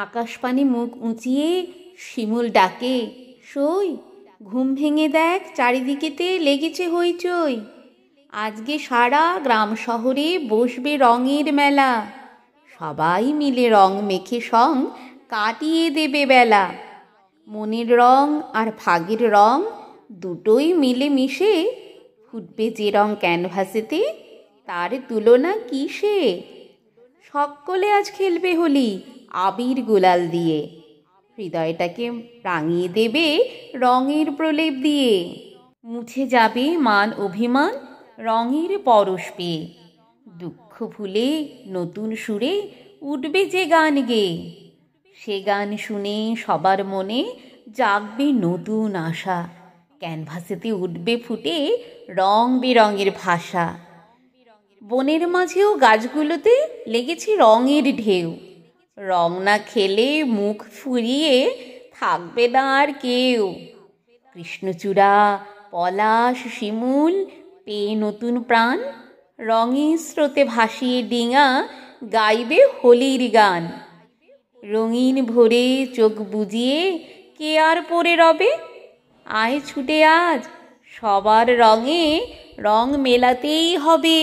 আকাশপানে মুখ উঁচিয়ে শিমুল ডাকে, সই ঘুম ভেঙে দেখ, চারিদিকেতে লেগেছে হইচই। আজকে সারা গ্রাম শহরে বসবে রঙের মেলা, সবাই মিলে রং মেখে সং কাটিয়ে দেবে বেলা। মনের রং আর ভাগের রং দুটোই মিলে মিশে ফুটবে যে রং ক্যানভাসেতে, তার তুলনা কিসে। সকলে আজ খেলবে হোলি আবির গুলাল দিয়ে, হৃদয়টাকে রাঙিয়ে দেবে রঙের প্রলেপ দিয়ে। মুছে যাবে মান অভিমান রঙের পরশ পেয়ে, দুঃখ ভুলে নতুন সুরে উঠবে যে গান গেয়ে। সে গান শুনে সবার মনে জাগবে নতুন আশা, ক্যানভাসেতে উঠবে ফুটে রং বেরঙের ভাষা। বনের মাঝেও গাছগুলোতে লেগেছে রঙের ঢেউ, রং না খেলে মুখ ফুরিয়ে থাকবে না আর কেউ। কৃষ্ণচূড়া, পলাশ, শিমুল পেয়ে নতুন প্রাণ, রঙের স্রোতে ভাসিয়ে ডিঙা গাইবে হোলির গান। রঙিন ভোরে চোখ বুজিয়ে কে আর পড়ে রবে, আয় ছুটে আজ সবার রঙে রং মেলাতেই হবে।